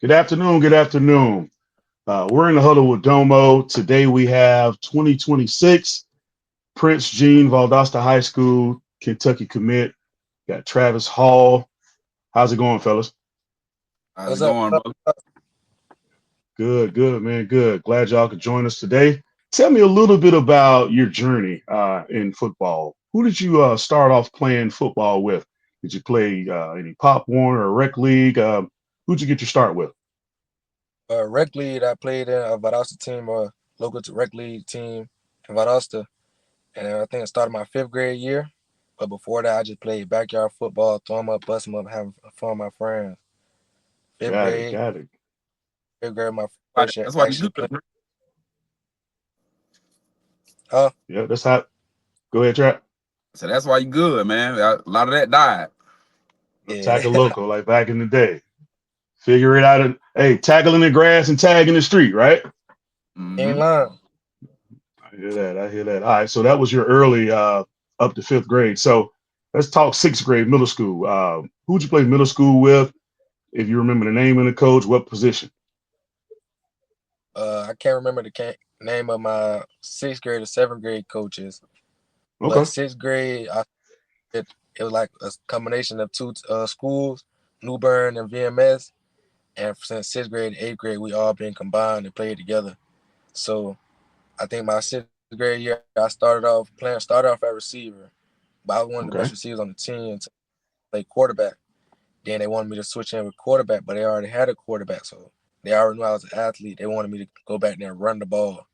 Good afternoon. Good afternoon. We're in the huddle with Domo. Today we have 2026 Prince Jean Valdosta High School, Kentucky commit. Got Travis Hall. How's it going, fellas? How's What's it up? going, brother? Good, good, man. Good. Glad y'all could join us today. Tell me a little bit about your journey in football. Who did you start off playing football with? Did you play any Pop Warner or Rec League? Who'd you get your start with? Rec league. I played in a Valdosta team, local rec league team in Valdosta, and I think I started my fifth grade year. But before that, I just played backyard football, throw 'em up, bust 'em up, having fun with my friends. Fifth Got it. grade, Got it. fifth grade, my Why- first year That's why you actually good. playing. Bro. Huh? Yeah, that's hot. Go ahead, Trap. So that's why you good, man. A lot of that died. Yeah, Tackle local, like back in the day. Figure it out. Hey, tackling the grass and tagging the street, right? ain't Hmm. lying. I hear that. I hear that. All right. So that was your early up to fifth grade. So let's talk sixth grade, middle school. Who'd you play middle school with? If you remember the name of the coach, what position? I can't remember the name of my sixth grade or seventh grade coaches, but Okay. sixth grade, it was like a combination of two schools, New Bern and VMS. And since sixth grade and eighth grade, we all been combined and played together. So I think my sixth grade year, I started off at receiver, but I was one of the best Okay. receivers on the team to play quarterback. Then they wanted me to switch in with quarterback, but they already had a quarterback, so they already knew I was an athlete. They wanted me to go back there and run the ball,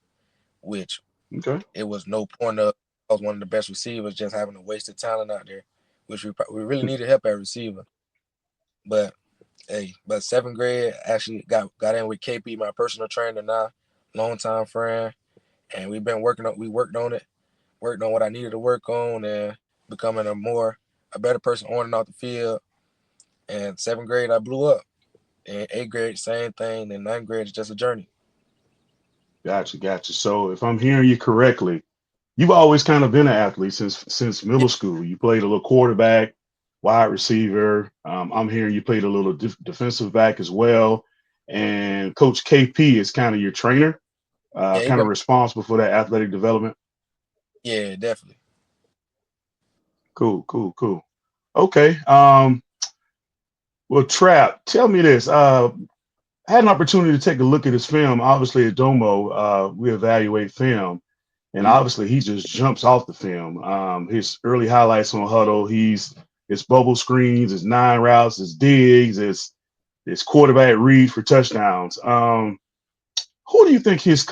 which Okay. it was no point of. I was one of the best receivers, just having a wasted talent out there, which we really needed help at receiver. But but seventh grade actually got in with KP, my personal trainer now, longtime friend, and we worked on it, worked on what I needed to work on, and becoming a better person on and off the field. And seventh grade I blew up. And eighth grade same thing, and ninth grade is just a journey. Gotcha. Gotcha. So if I'm hearing you correctly, you've always kind of been an athlete since Yeah, middle school. You played a little quarterback, wide receiver. I'm hearing you played a little defensive back as well. And Coach KP is kind of your trainer, yeah, he kind of been responsible for that athletic development. yeah, definitely. Cool, cool, cool. Okay. Well, Trap, tell me this. I had an opportunity to take a look at his film. Obviously, at Domo, we evaluate film, and Hmm. obviously, he just jumps off the film. His early highlights on Huddle, his bubble screens, his nine routes, his digs, his quarterback read for touchdowns. Who do you think his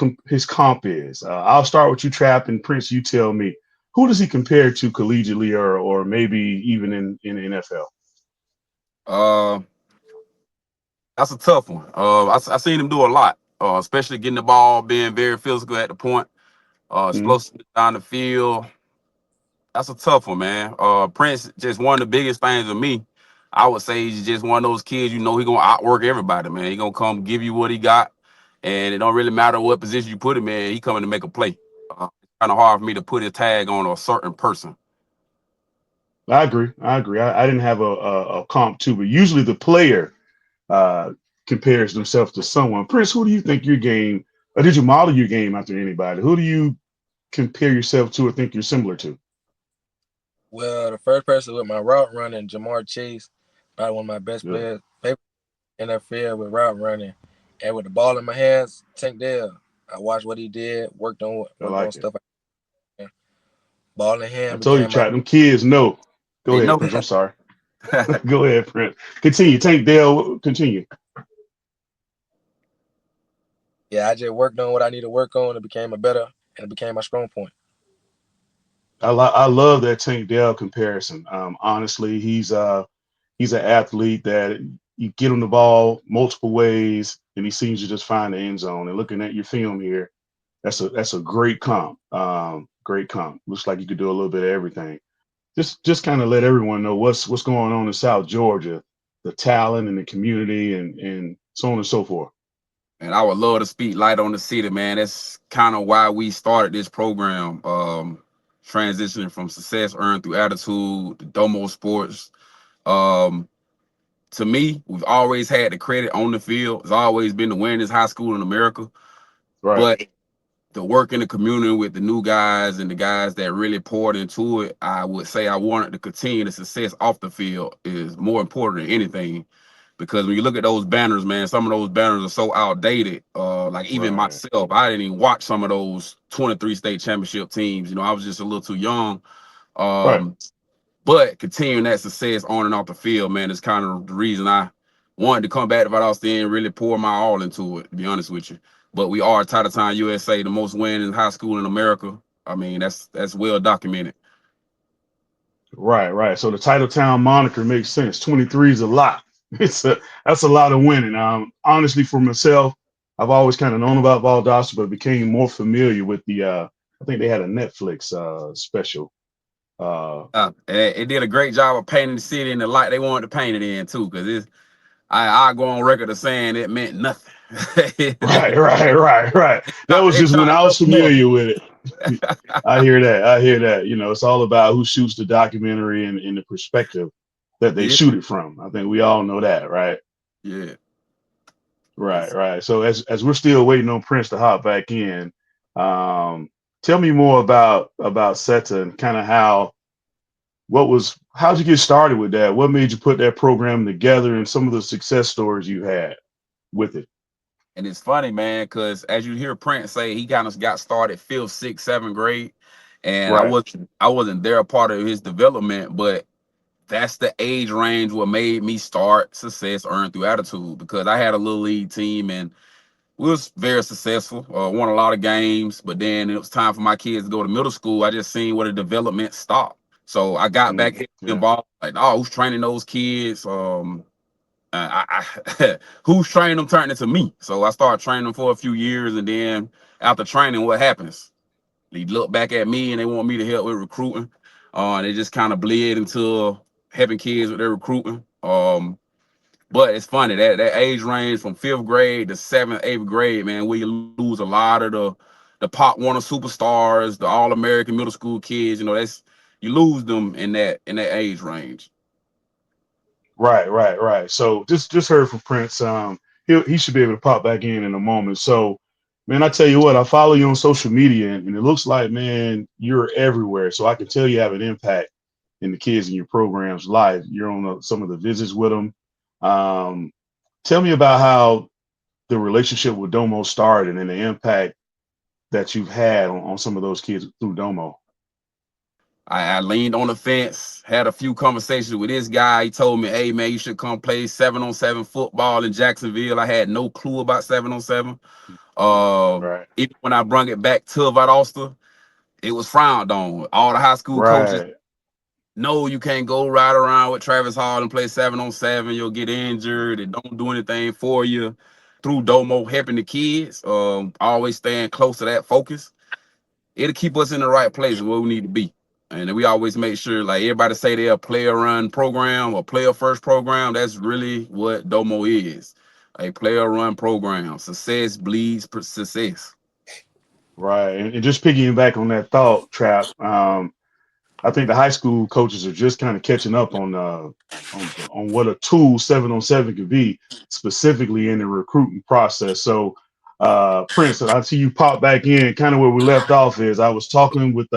comp is? I'll start with you, Trap, and Prince. You tell me who does he compare to collegiately, or maybe even in the NFL? Uh, that's a tough one. I seen him do a lot, especially getting the ball, being very physical at the point, Mhm. explosive down the field. That's a tough one, man. Prince, just one of the biggest things of me. I would say he's just one of those kids. He gonna outwork everybody, man. He gonna come give you what he got, and it don't really matter what position you put him in. He coming to make a play. It's kind of hard for me to put a tag on a certain person. I agree. I agree. I didn't have a comp too, but usually the player uh, compares themselves to someone. Prince, who do you think your game, or did you model your game after anybody? Who do you compare yourself to or think you're similar to? Well, the first person with my route running, Jamar Chase, probably one of my best Yeah, players, favorite NFL with route running, and with the ball in my hands, Tank Dell. I watched what he did, I worked on like it. stuff. Ball in I hand told you, became my Trap, them kids know. Go They ahead, know. Prince. I'm sorry. Go ahead, Prince. Continue. Tank Dale, continue. yeah. I just worked on what I need to work on. And it became my strong point. I love that Tank Dell comparison. Honestly, he's an athlete that you get him the ball multiple ways, and he seems to just find the end zone. And looking at your film here, that's a great comp. Great comp. Looks like you could do a little bit of everything. Just kind of let everyone know what's going on in South Georgia, the talent and the community, and so on and so forth. And I would love to speak light on the city, man. That's kind of why we started this program. Transitioning from success earned through attitude to Domo Sports. Um, to me, we've always had the credit on the field. It's always been the winningest high school in America. Right. But the work in the community with the new guys and the guys that really poured into it, I would say I wanted to continue the success off the field is more important than anything. Because when you look at those banners, man, some of those banners are so outdated. Like even Right. myself, I didn't even watch some of those 23 state championship teams. I was just a little too young. Right. Um, but continuing that success on and off the field, man, is kind of the reason I wanted to come back to Valdosta and really pour my all into it, to be honest with you. But we are Title Time USA, the most winning high school in America. I mean, that's well documented. Right. Right. So the Titletown moniker makes sense. 23 is a lot. That's a lot of winning. Honestly, for myself, I've always kind of known about Valdosta, but became more familiar with the. I think they had a Netflix special. It did a great job of painting the city in the light they wanted to paint it in too, because I go on record of saying it meant nothing. Right. Right. Right. Right. That was They just when tried to I was level familiar with it. up. I hear that. I hear that. It's all about who shoots the documentary and the perspective that they Yeah, shoot it from. I think we all know that, right? yeah. Right, It's, right. So as we're still waiting on Prince to hop back in, um, tell me more about SETA and kind of how'd you get started with that? What made you put that program together and some of the success stories you had with it? and it's funny, man, because as you hear Prince say, he kind of got started fifth, sixth, seventh grade, and Right. I wasn't there a part of his development, but that's the age range what made me start success earned through attitude because I had a little league team and we was very successful, won a lot of games, but then it was time for my kids to go to middle school. I just seen where the development stopped. So I got back Yeah. involved, like, oh, who's training those kids? Who's training them turned into me. So I started training them for a few years, and then after training, what happens? They look back at me and they want me to help with recruiting. And they just kind of bled into helping kids with their recruiting. But it's funny that age range from fifth grade to seventh, eighth grade, man, where you lose a lot of the Pop Warner superstars, the All American middle school kids. That's you lose them in that age range. Right, right, right. So just heard from Prince. He should be able to pop back in a moment. So, man, I tell you what, I follow you on social media, and it looks like, man, you're everywhere. So I can tell you have an impact in the kids in your program's life. You're on some of the visits with them. Um, Tell me about how the relationship with Domo started and the impact that you've had on some of those kids through Domo. I leaned on the fence, had a few conversations with this guy. He told me, hey, man, you should come play 7-on-7 football in Jacksonville. I had no clue about 7-on-7. Right, Even when I brung it back to Valdosta, it was frowned on. All the high school coaches, right. no, you can't go ride around with Travis Hall and play 7-on-7. You'll get injured. It don't do anything for you. Through Domo helping the kids, always staying close to that focus, it'll keep us in the right place where we need to be. And we always make sure, like everybody say they're a player run program or player first program. That's really what Domo is. A player run program. Success bleeds success. Right. And just piggying back on that thought, Trap, I think the high school coaches are just kind of catching up on what a tool 7-on-7 could be, specifically in the recruiting process. So, Prince, I see you pop back in. Kind of where we left off is I was talking with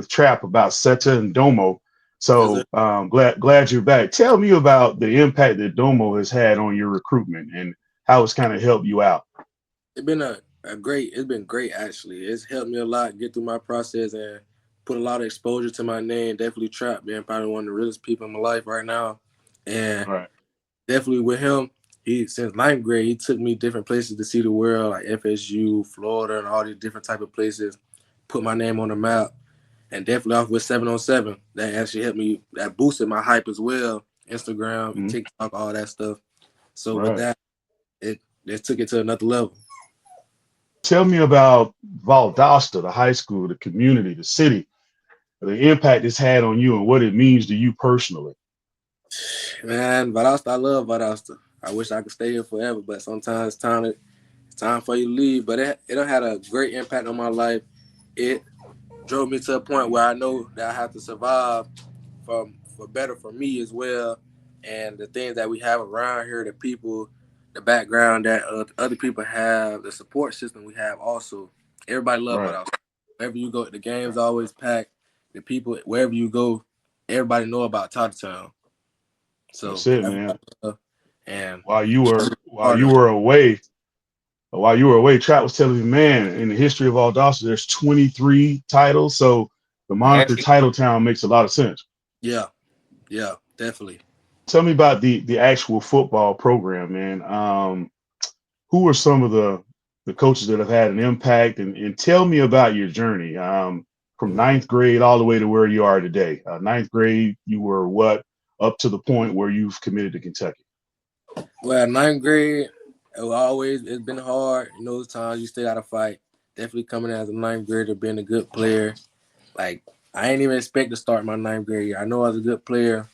Trap about SETA and Domo. Yes, sir. So glad you're back. Tell me about the impact that Domo has had on your recruitment and how it's kind of helped you out. It's been a great. It's been great actually. It's helped me a lot get through my process and put a lot of exposure to my name. Definitely Trap, man. Probably one of the realest people in my life right now. And Right. definitely with him, he since ninth grade, he took me different places to see the world, like FSU, Florida, and all these different type of places. Put my name on the map, and definitely off with 7-on-7. That actually helped me. That boosted my hype as well. Instagram and Mhm. TikTok, all that stuff. So with Right. that, it took it to another level. Tell me about Valdosta, the high school, the community, the city, the impact it's had on you and what it means to you personally. Man, Valdosta, I love Valdosta. I wish I could stay here forever, but sometimes it's time for you to leave. But it done had a great impact on my life. It drove me to a point where I know that I have to survive for better for me as well. and the things that we have around here, the people, the background that other people have, the support system we have. Also, everybody love Right. Valdosta. Wherever you go, the game's always packed. The people, wherever you go, everybody know about Town. That's So it, that's man. what I love. And While you I'm were a while part you of. were away, Trap was telling me, man, in the history of Valdosta, there's 23 titles. So the moniker Hey, Title Town makes a lot of sense. Yeah, yeah, definitely. Tell me about the actual football program, man. Who are some of the coaches that have had an impact, and tell me about your journey from ninth grade all the way to where you are today. Ninth grade, you were what up to the point where you've committed to Kentucky? Well, ninth grade, it's been hard. In those times, you still got to fight. Definitely coming as a ninth grader, being a good player. Like, I ain't even expect to start my ninth grade year. I know I was a good player,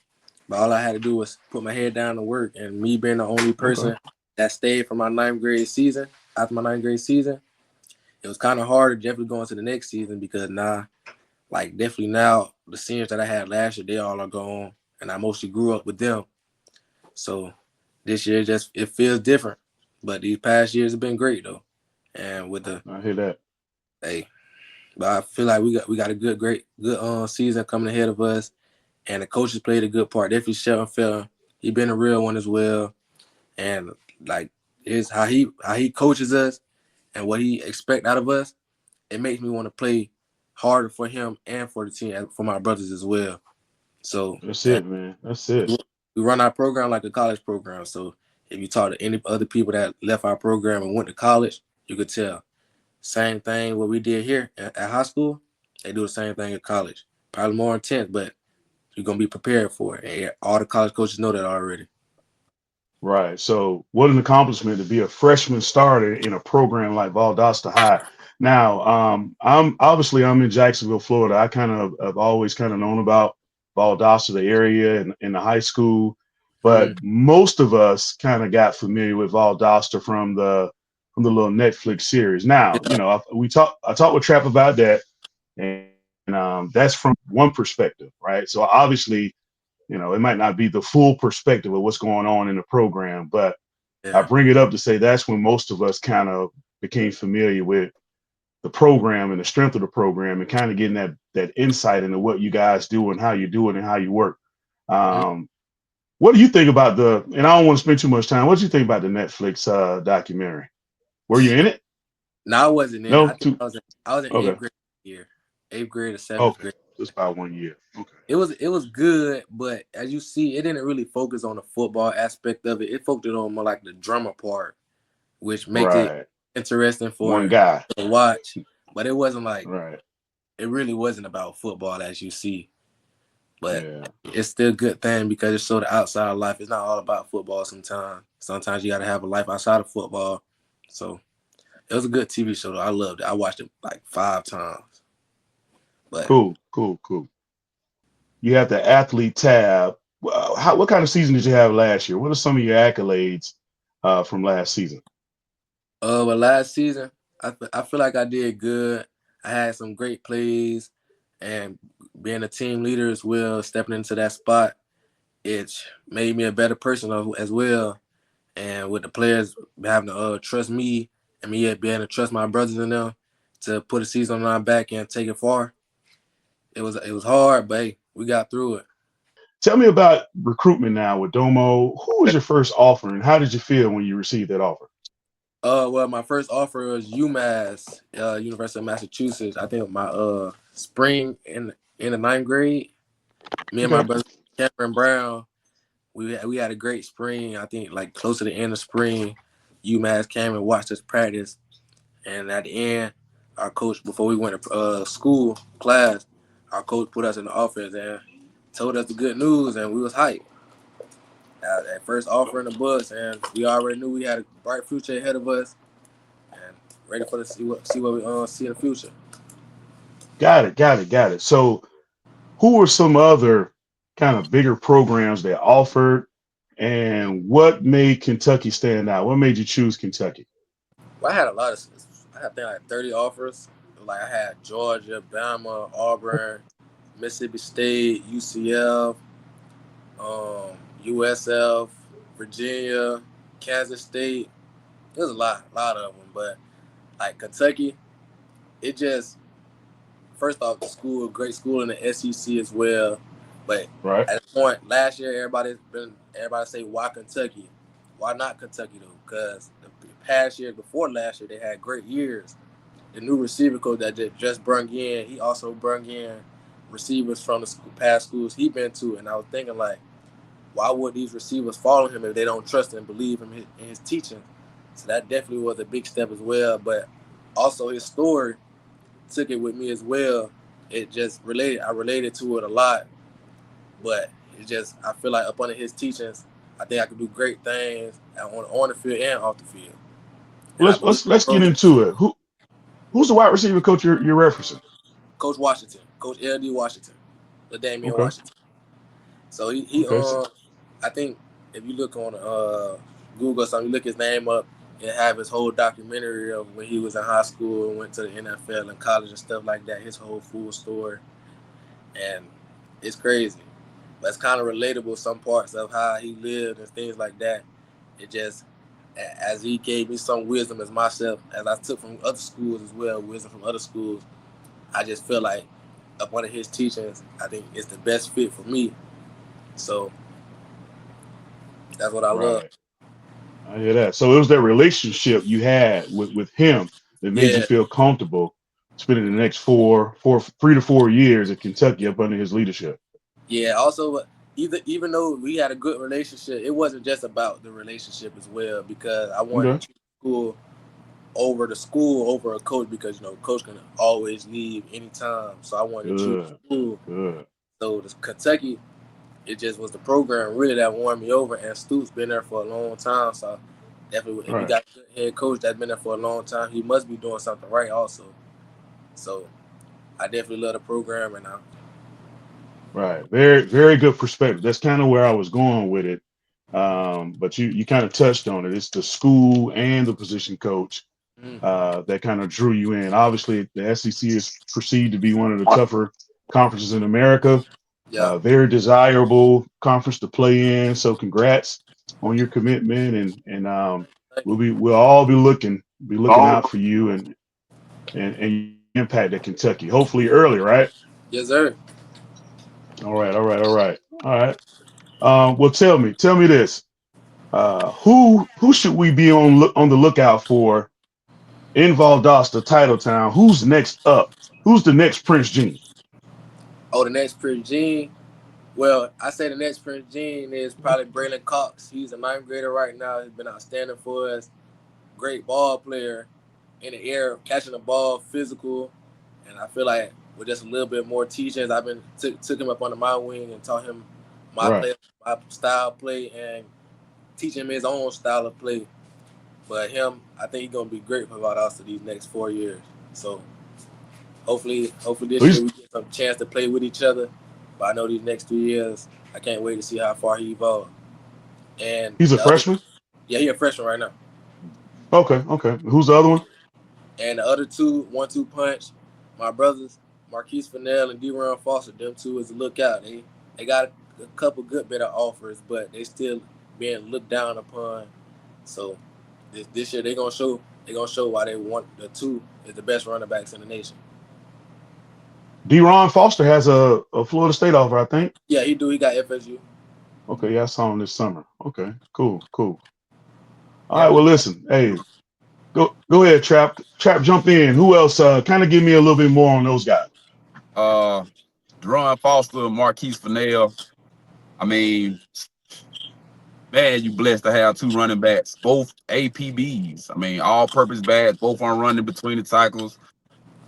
but all I had to do was put my head down to work. And me being the only Okay. person that stayed for my ninth grade season, after my ninth grade season, it was kind of hard to definitely go into the next season because definitely now, the seniors that I had last year, they all are gone. And I mostly grew up with them. So this year just it feels different. But these past years have been great though. And with the I hear that. hey, but I feel like we got a good season coming ahead of us. And the coaches played a good part. Definitely Shelton Felton. He been a real one as well. And like is how he coaches us and what he expect out of us, it makes me want to play harder for him and for the team and for my brothers as well. So That's and it, man. That's it. we run our program like a college program. So if you talk to any other people that left our program and went to college, you could tell. Same thing what we did here at high school, they do the same thing at college. Probably more intense, but you're gonna be prepared for it. And all the college coaches know that already. Right. So, what an accomplishment to be a freshman starter in a program like Valdosta High. Now, I'm in Jacksonville, Florida. I kind of have always kind of known about Valdosta, the area, and the high school, but Mm, most of us kind of got familiar with Valdosta from the little Netflix series. Now, yeah, I talked with Trap about that, and that's from one perspective, right? So obviously, it might not be the full perspective of what's going on in the program, but I yeah. bring it up to say that's when most of us kind of became familiar with the program and the strength of the program and kind of getting that insight into what you guys do and how you do it and how you work. Mm. Um, what do you think about and I don't want to spend too much time. What do you think about the Netflix documentary? Were you in it? No, I wasn't in it. I No? think I was in eighth Okay. grade year, eighth grade or seventh Okay. grade. Just about 1 year. Okay. It was good, but as you see, it didn't really focus on the football aspect of it. It focused on more like the drama part, which makes it Right. interesting One for guy. to watch. But it wasn't like Right. it really wasn't about football as you see. But Yeah. it's still a good thing because it showed the outside life. It's not all about football sometimes. Sometimes you gotta have a life outside of football. So it was a good TV show though. I loved it. I watched it like 5 times. But Cool. Cool. Cool. You have the athlete tab. Well, what kind of season did you have last year? What are some of your accolades from last season? but last season, I feel like I did good. I had some great plays, and being a team leader as well, stepping into that spot, it made me a better person as well. And with the players having to trust me and me being able to trust my brothers in them to put a season on our back and take it far, it was hard, but hey, we got through it. Tell me about recruitment now with DOMO. Who was your first offer, and how did you feel when you received that offer? Well, my first offer was UMass, University of Massachusetts. I think my spring in the ninth grade. Me and my Okay. brother Cameron Brown, we had a great spring. I think like close to the end of spring, UMass came and watched us practice, and at the end, our coach before we went to school class, our coach put us in the office and told us the good news, and we was hyped. That first offer in the books, and we already knew we had a bright future ahead of us, and ready for the see what we see in the future. Got it. Got it. Got it. So, who were some other kind of bigger programs that offered, and what made Kentucky stand out? What made you choose Kentucky? Well, I had a lot of, I had, I think like 30 offers. Like I had Georgia, Bama, Auburn, Mississippi State, UCF, USF, Virginia, Kansas State. There's a lot of them. But like Kentucky, it just first off the school, great school in the SEC as well. But Right. at the point last year, everybody say why Kentucky, why not Kentucky though? Because the past years before last year, they had great years. The new receiver coach that just brung in, he also brung in receivers from the past schools he been to, and I was thinking like, why would these receivers follow him if they don't trust and believe him in his teaching? So that definitely was a big step as well. But also his story took it with me as well. It just related. I related to it a lot, but it just I feel like up under his teachings, I think I could do great things on the field and off the field. And I Let's believe let's let's get program. into it. Who's the wide receiver coach you're referencing? Coach Washington, Coach L.D. Washington, LaDamian Okay. Washington. So he Okay. I think if you look on Google or something, you look his name up and have his whole documentary of when he was in high school and went to the NFL and college and stuff like that. His whole full story, and it's crazy. But it's kind of relatable some parts of how he lived and things like that. It just as he gave me some wisdom as myself, as I took from other schools as well, wisdom from other schools. I just feel like up under his teachings, I think it's the best fit for me. So that's what I love. Right. I hear that. So it was that relationship you had with him that made you Yeah, feel comfortable spending the next 3 to 4 years at Kentucky up under his leadership. yeah. Also, even though we had a good relationship, it wasn't just about the relationship as well because I wanted Okay. to choose school over a coach because coach can always leave anytime. So I wanted to choose Good. school. Good. So the Kentucky, it just was the program really that won me over. And Stu's been there for a long time, so definitely if you Right. got a good head coach that's been there for a long time, he must be doing something right also. So I definitely love the program, and Right. Very, very good perspective. That's kind of where I was going with it. But you kind of touched on it. It's the school and the position coach that kind of drew you in. Obviously, the SEC is perceived to be one of the tougher conferences in America. yeah, Very desirable conference to play in. So congrats on your commitment, and thank you. we'll all be looking out for you and your impact at Kentucky. Hopefully early, right? Yes, sir. All right, all right, all right, all right. Well, tell me this. Who should we be on the lookout for in Valdosta, Titletown? Who's next up? Who's the next Prince Gene? Oh, the next Prince Gene. Well, I say the next Prince Gene is probably Braylon Cox. He's a ninth grader right now. He's been outstanding for us. Great ball player in the air, catching the ball, physical. And I feel like with just a little bit more teachings, I've been took him up under my wing and taught him my Right. play, my style of play, and teach him his own style of play. But I think he's gonna be great for Valdosta these next 4 years. So hopefully So this year we get some chance to play with each other. But I know these next 3 years, I can't wait to see how far he evolves. And he's a the other, freshman. yeah, he's a freshman right now. Okay, okay. Who's the other one? And the other two, 1-2 punch, my brothers, Marquise Fennell and D-Ron Foster, them two is a lookout. They got a couple good better offers, but they still being looked down upon. So this year they gonna show why they want the two is the best running backs in the nation. Deron Foster has a Florida State offer, I think. Yeah, he do. He got FSU. Okay, yeah, I saw him this summer. Okay, cool, cool. All right, Yeah, well, listen, hey, go ahead, Trap. Trap, jump in. Who else? Kind of give me a little bit more on those guys. Uh, Deron Foster, Marquise Fennell. I mean, man, you blessed to have two running backs, both APBs. I mean, all-purpose backs, both on running between the tackles.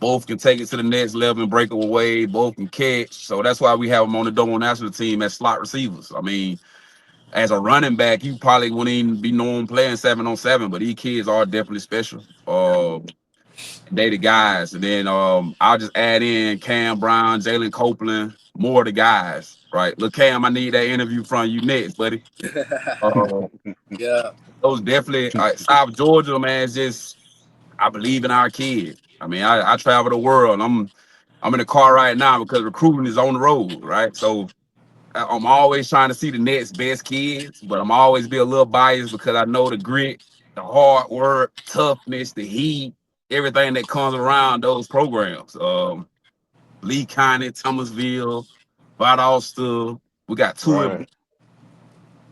Both can take it to the next level and break away. Both can catch. So that's why we have them on the DOMO national team as slot receivers. I mean, as a running back, you probably wouldn't even be known playing 7-on-7, but these kids are definitely special. They the guys. And then I'll just add in Cam Brown, Jalen Copeland, more of the guys. Right. Look, Cam, I need that interview from you next, buddy. Uh, yeah, those definitely South Georgia, man, is just I believe in our kids. I mean, I travel the world. I'm in the car right now because recruiting is on the road, right? So I'm always trying to see the next best kids, but I'm always be a little biased because I know the grit, the hard work, toughness, the heat, everything that comes around those programs. Lee County, Thomasville, Valdosta. We got two. Right.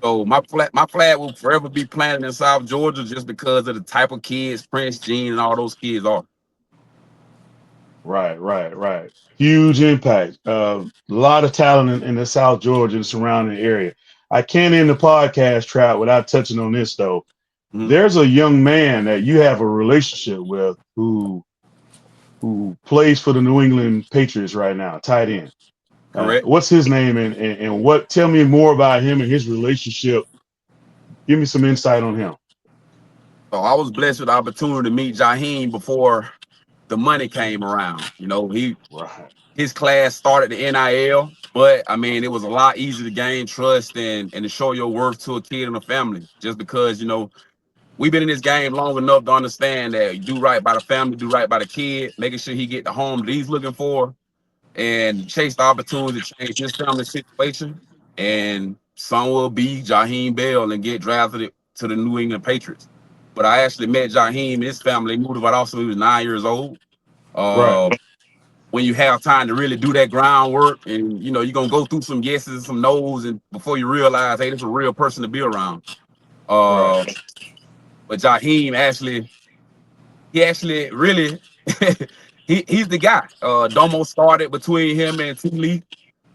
So my flag will forever be planted in South Georgia just because of the type of kids Prince, Gene, and all those kids are. Right, right, right. Huge impact. A lot of talent in the South Georgia and surrounding area. I can't end the podcast Trout without touching on this though. Mhm. There's a young man that you have a relationship with who plays for the New England Patriots right now, tight end. Correct. What's his name and what? Tell me more about him and his relationship. Give me some insight on him. So I was blessed with the opportunity to meet Jaheim before the money came around. You know, Right, his class started the NIL, but I mean, it was a lot easier to gain trust and to show your worth to a kid and a family. Just because, we've been in this game long enough to understand that you do right by the family, do right by the kid, making sure he get the home that he's looking for, and chase the opportunity to change his family situation. And some will be Jaheim Bell and get drafted to the New England Patriots. But I actually met Jaheim and his family. They moved to Valdosta when he was 9 years old. right, When you have time to really do that groundwork, and you're gonna go through some yeses and some nos, and before you realize, hey, this is a real person to be around. right, Uh, but Jaheim he actually really he's the guy. Domo started between him and T. Lee,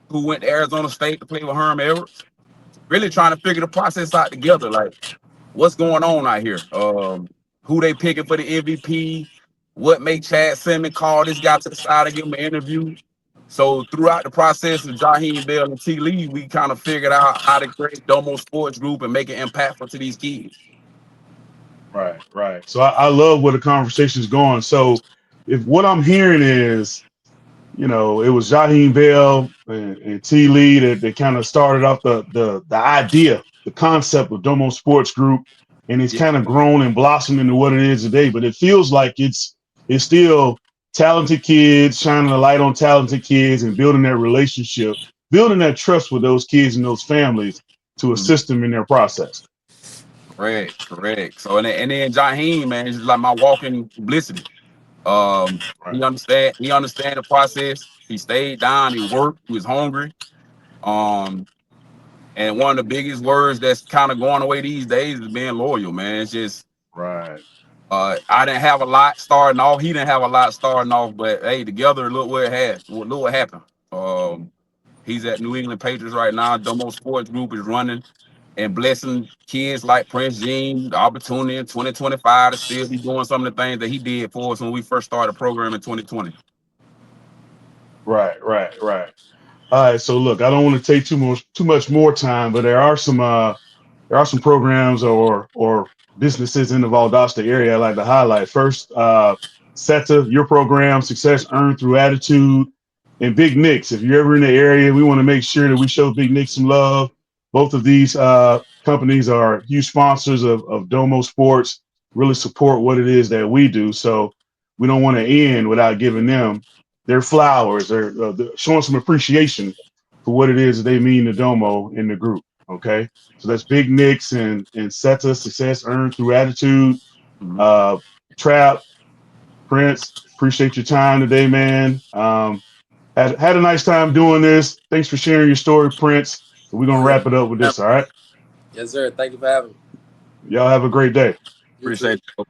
who went to Arizona State to play with Herm Edwards. Really trying to figure the process out together. Like, what's going on out here? Who they picking for the MVP? What made Chad Simmons call this guy to the side and give him an interview? So throughout the process of Jaheim Bell and T. Lee, we kind of figured out how to create Domo Sports Group and make it impactful to these kids. right, right. So I love where the conversation's going. So if what I'm hearing is, it was Jaheim Bell and T. Lee that kind of started off the idea, the concept of Domo Sports Group, and it's Yeah. kind of grown and blossomed into what it is today. But it feels like it's still talented kids shining a light on talented kids and building that relationship, building that trust with those kids and those families to Mhm. assist them in their process. Correct, correct. So and then Jaheim, man, is like my walking publicity. Right, He understand the process. He stayed down, he worked, he was hungry. Um, and one of the biggest words that's kind of going away these days is being loyal, man. It's just right, I didn't have a lot starting off. He didn't have a lot starting off, but hey, together, look where it had. Look what happened. Um, he's at New England Patriots right now. Domo Sports Group is running and blessing kids like Prince Gene the opportunity in 2025 to still be doing some of the things that he did for us when we first started the program in 2020. right, right. All right, so look, I don't want to take too much more time, but there are some programs or businesses in the Valdosta area I'd like to highlight. First, SETA, your program, Success Earned Through Attitude, and Big Nicks. If you're ever in the area, we want to make sure that we show Big Nicks some love. Both of these companies are huge sponsors of Domo Sports, really support what it is that we do. So we don't want to end without giving them their flowers or showing some appreciation for what it is that they mean to Domo in the group. Okay. So that's Big Nicks and SETA, Success Earned Through Attitude. Mhm. Uh, Trap, Prince, appreciate your time today, man. Had a nice time doing this. Thanks for sharing your story, Prince. We're Oh gonna yeah. wrap it up with this. All right. Yes, sir. Thank you for having me. Y'all have a great day. You too. Appreciate it.